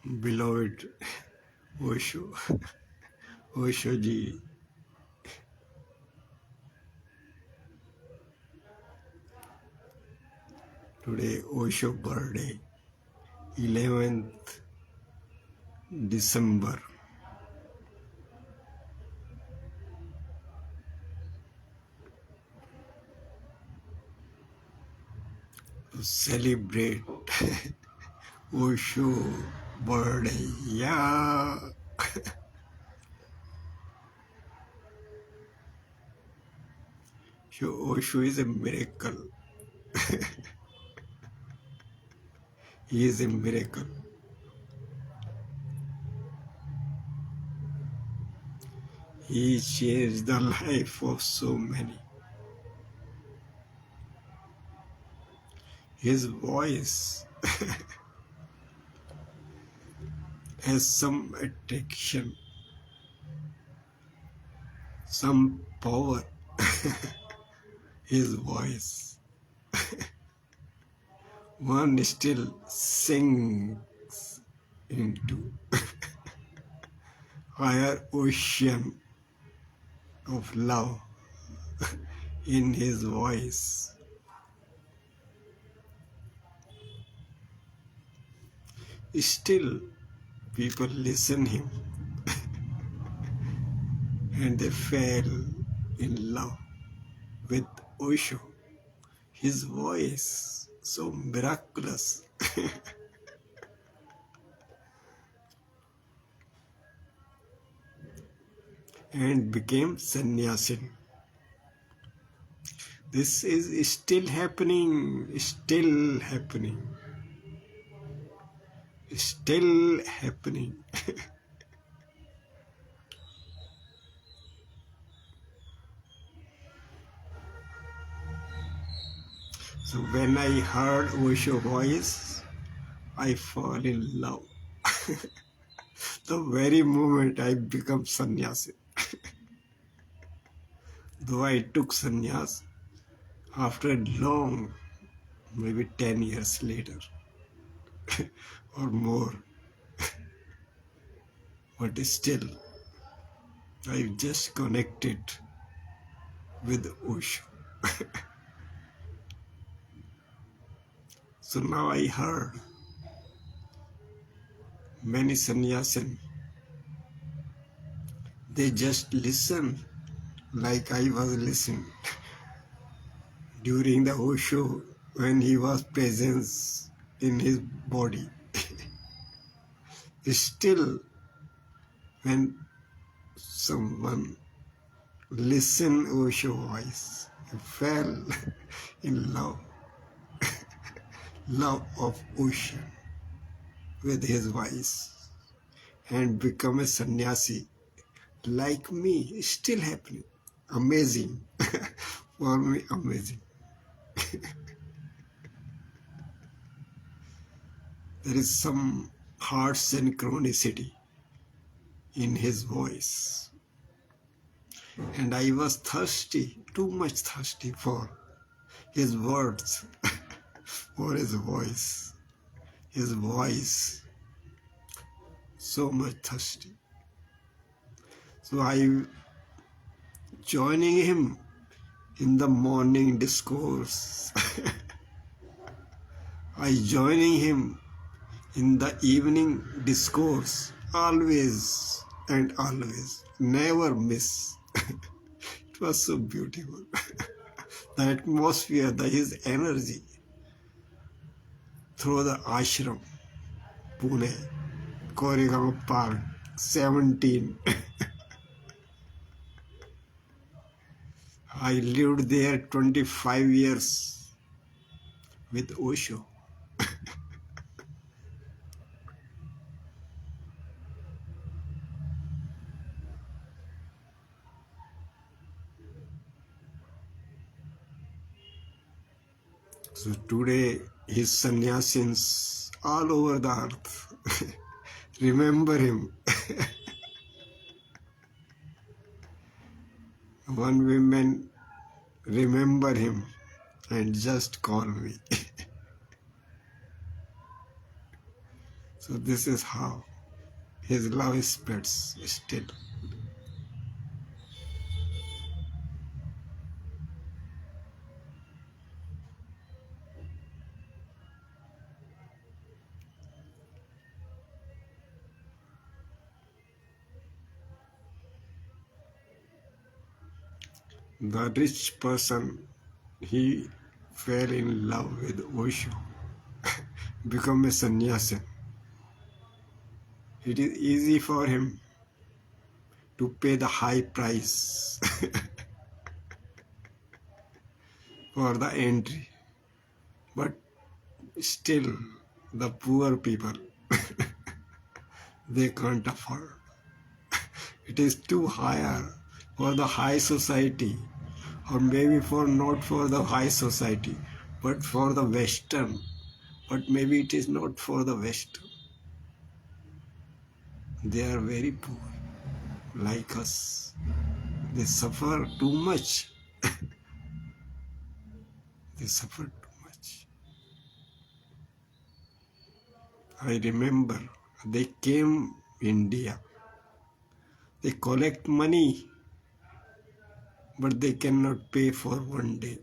Beloved Osho, Osho ji, today Osho birthday, 11th December. To celebrate Osho birthday. Yeah. So Osho is a miracle. He is a miracle. He changed the life of so many. His voice has some attraction, some power. His voice. One still sings into higher ocean of love in his voice. Still, people listen him and they fell in love with Osho. His voice so miraculous. And became sannyasin. This is still happening, still happening, still happening. So when I heard Osho voice, I fall in love. The very moment I become sannyasi. Though I took sannyas after long, maybe 10 years later or more. But still, I just connected with Osho. So now I heard many sannyasin, they just listen like I was listening during the Osho when he was present in his body. Still, when someone listen Osho voice, he fell in love, love of Osho with his voice and become a sannyasi like me. Still happening. Amazing. For me, amazing. There is some heart synchronicity in his voice. And I was thirsty, too much thirsty for his words, for his voice. His voice, so much thirsty. So I joining him in the morning discourse. I joining him in the evening discourse, always and always, never miss. It was so beautiful. The atmosphere, his energy through the ashram, Pune, Koregaon Park, 17. I lived there 25 years with Osho. So today, his sannyasins all over the earth remember him. One woman remember him and just call me. So this is how his love spreads still. The rich person, he fell in love with Osho, become a sannyasi. It is easy for him to pay the high price for the entry. But still, the poor people, they can't afford. It is too higher for the high society, or maybe for not for the high society, but for the Western. But maybe it is not for the Western. They are very poor, like us. They suffer too much. They suffer too much. I remember they came India. They collect money, but they cannot pay for one day.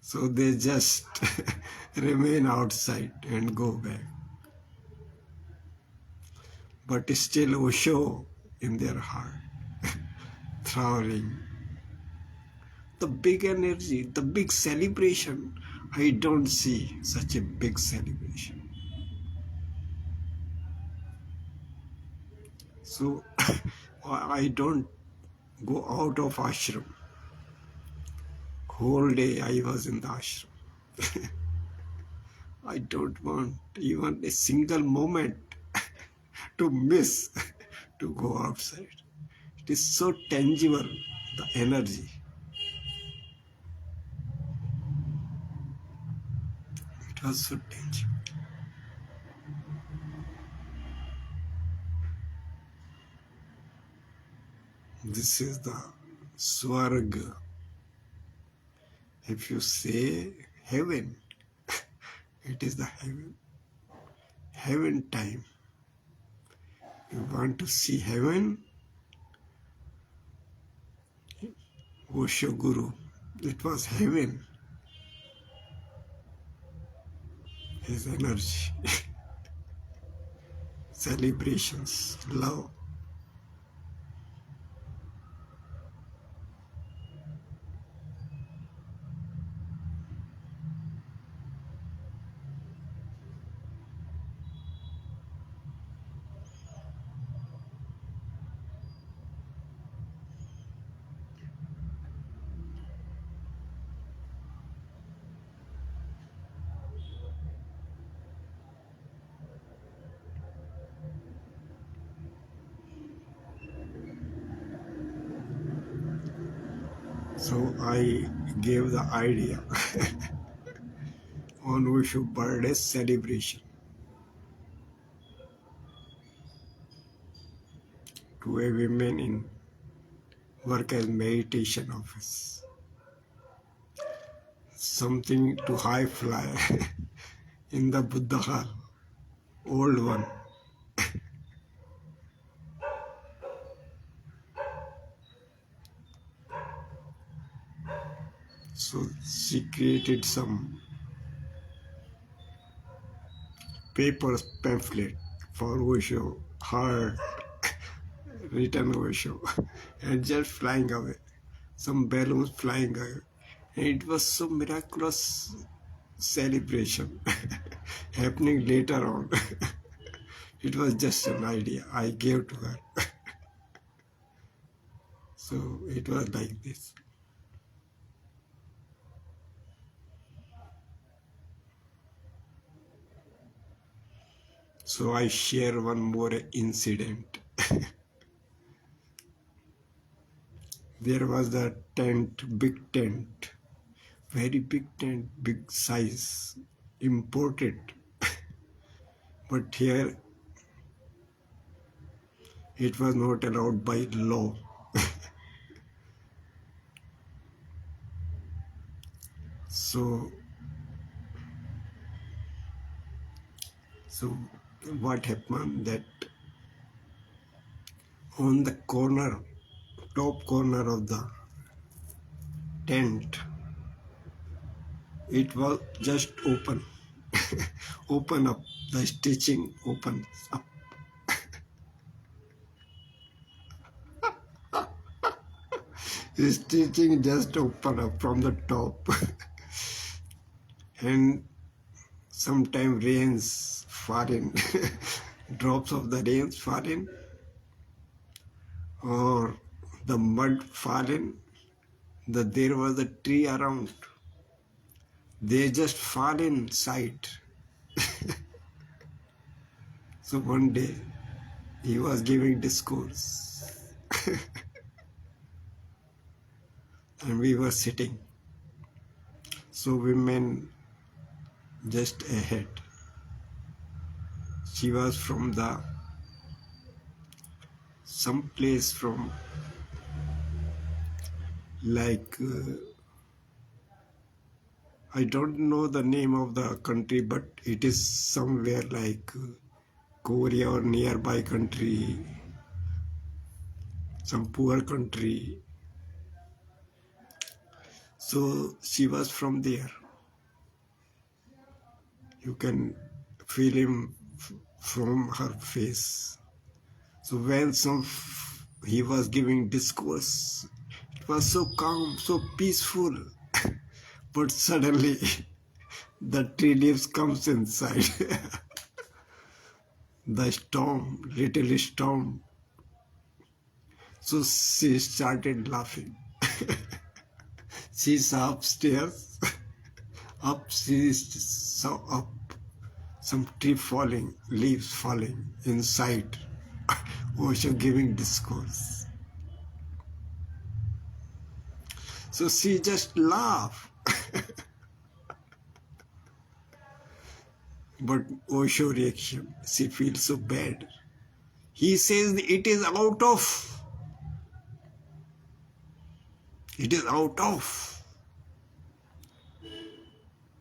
So they just remain outside and go back. But still Osho in their heart, throwing the big energy, the big celebration. I don't see such a big celebration. So I don't go out of ashram. Whole day I was in the ashram. I don't want even a single moment to miss to go outside. It is so tangible, the energy. It was so tangible. This is the Swarga. If you say heaven, it is the heaven. Heaven time. You want to see heaven? Osho Guru. It was heaven. His energy. Celebrations, love. So I gave the idea on Osho birthday celebration to a women in work as meditation office. Something to high fly in the Buddha hall, old one. So she created some paper pamphlet for Osho, heart, written Osho, and just flying away. Some balloons flying away. And it was so miraculous celebration happening later on. It was just an idea I gave to her. So it was like this. So I share one more incident. There was a tent, big tent, very big tent, big size, imported. But here it was not allowed by law. So So what happened that on the corner, top corner of the tent, it was just open. Open up, the stitching opens up. The stitching just open up from the top. And sometime rains fall in. Drops of the rains fall in, or the mud fall in. There was a tree around. They just fall inside. So one day he was giving discourse and we were sitting. So women just ahead. She was from some place from like I don't know the name of the country, but it is somewhere like Korea or nearby country, some poor country. So she was from there. You can feel him from her face. So when he was giving discourse, it was so calm, so peaceful. But suddenly the tree leaves comes inside. The storm, little storm. So she started laughing. She's upstairs. She saw up. Some tree falling, leaves falling inside. Osho giving discourse. So she just laughed. But Osho reaction, she feels so bad. He says it is out of. It is out of.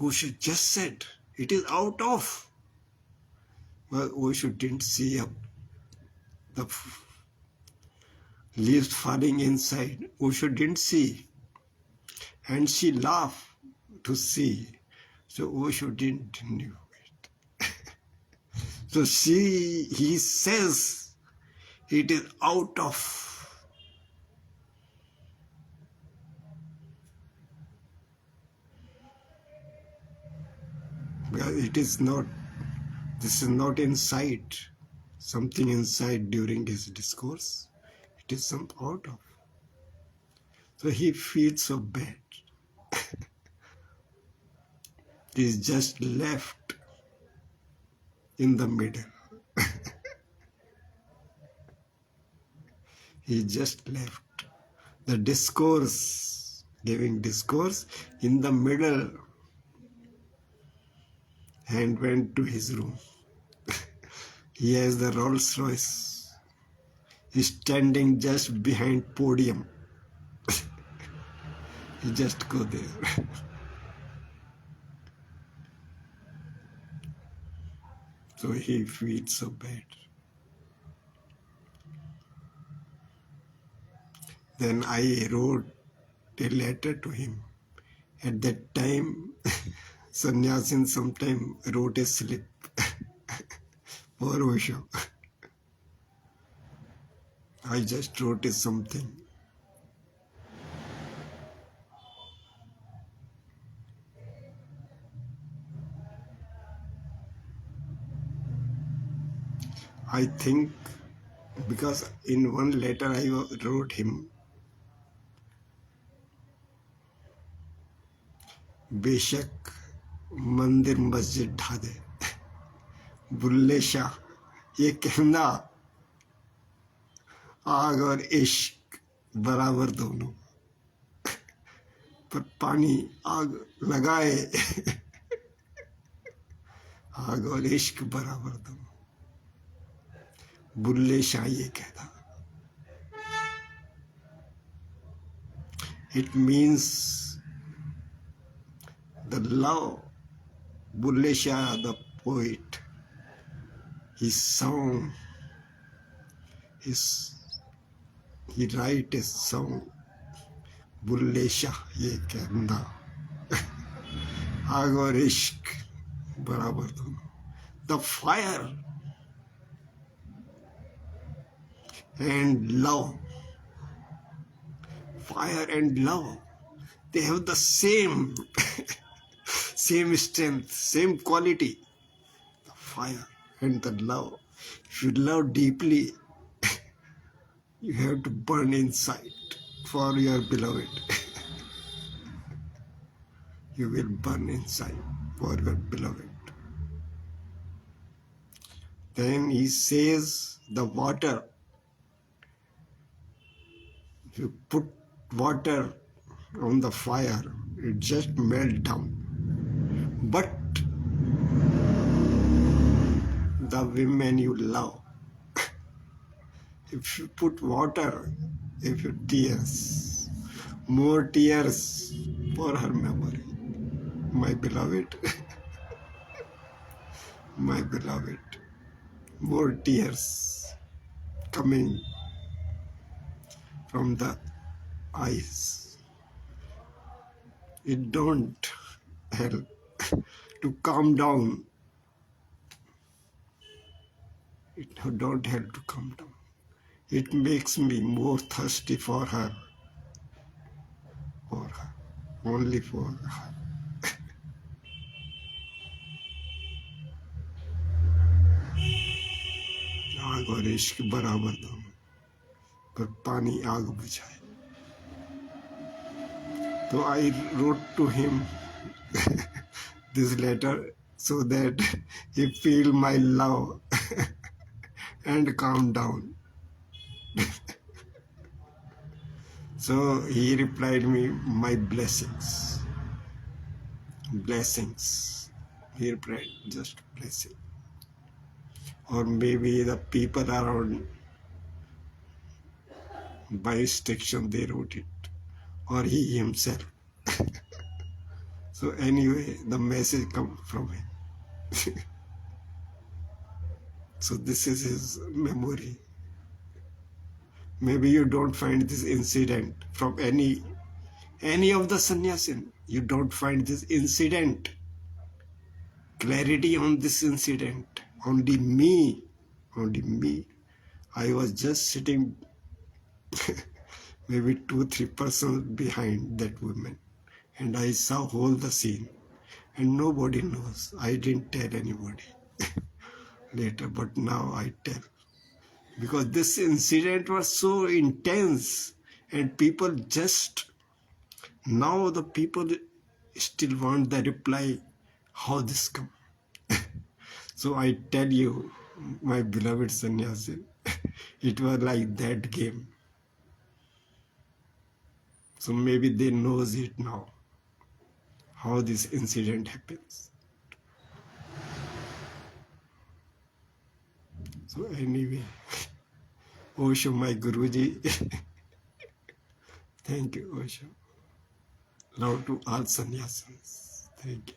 Osho just said, it is out of. Well, Osho didn't see the leaves falling inside. Osho didn't see. And she laughed to see. So Osho didn't know it. So he says, it is out of. Because it is not, this is not inside, something inside during his discourse. It is some out of. So he feels so bad. He's just left in the middle. He just left the discourse, giving discourse in the middle, and went to his room. He has the Rolls Royce. He's standing just behind podium. He just go there. So he feels so bad. Then I wrote a letter to him. At that time, Sannyasin sometime wrote a slip for Osho. I just wrote something. I think because in one letter I wrote him, बेशक मंदिर मस्जिद ढा दे, बुल्ले शाह ये कहना, आग और इश्क बराबर दोनों, पर पानी आग लगाए, आग और इश्क बराबर दोनों, बुल्ले शाह ये कहता. It means the love, Bulle Shah, the poet, He song, his, he write a song, Bulleh Shah ये कहना, आग और इश्क बराबर दोनों. The fire and love, fire and love, they have the same same strength, same quality. The fire and the love. If you love deeply, you have to burn inside for your beloved. You will burn inside for your beloved. Then he says the water, if you put water on the fire, it just melt down. But the women you love, if you put water, if you tears, more tears for her memory. My beloved, my beloved, more tears coming from the eyes. It don't help to calm down. It don't help to calm down. It makes me more thirsty for her, only for her. आग और इश्क बराबर दोनों, पर पानी आग बुझाए. So I wrote to him this letter so that he feel my love and calm down. So he replied me, my blessings. Blessings. He replied, just blessing. Or maybe the people around by instruction they wrote it. Or he himself. So anyway, the message come from him. So this is his memory. Maybe you don't find this incident from any of the sannyasin. You don't find this incident. Clarity on this incident. Only me. I was just sitting maybe 2-3 persons behind that woman. And I saw whole the scene. And nobody knows. I didn't tell anybody later, but now I tell. Because this incident was so intense and people just, now the people still want the reply, how this come. So I tell you, my beloved sannyasin, it was like that game. So maybe they knows it now, how this incident happens. So anyway, Osho, my Guruji, thank you, Osho. Love to all sannyasins. Thank you.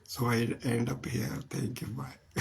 So I end up here. Thank you. Bye.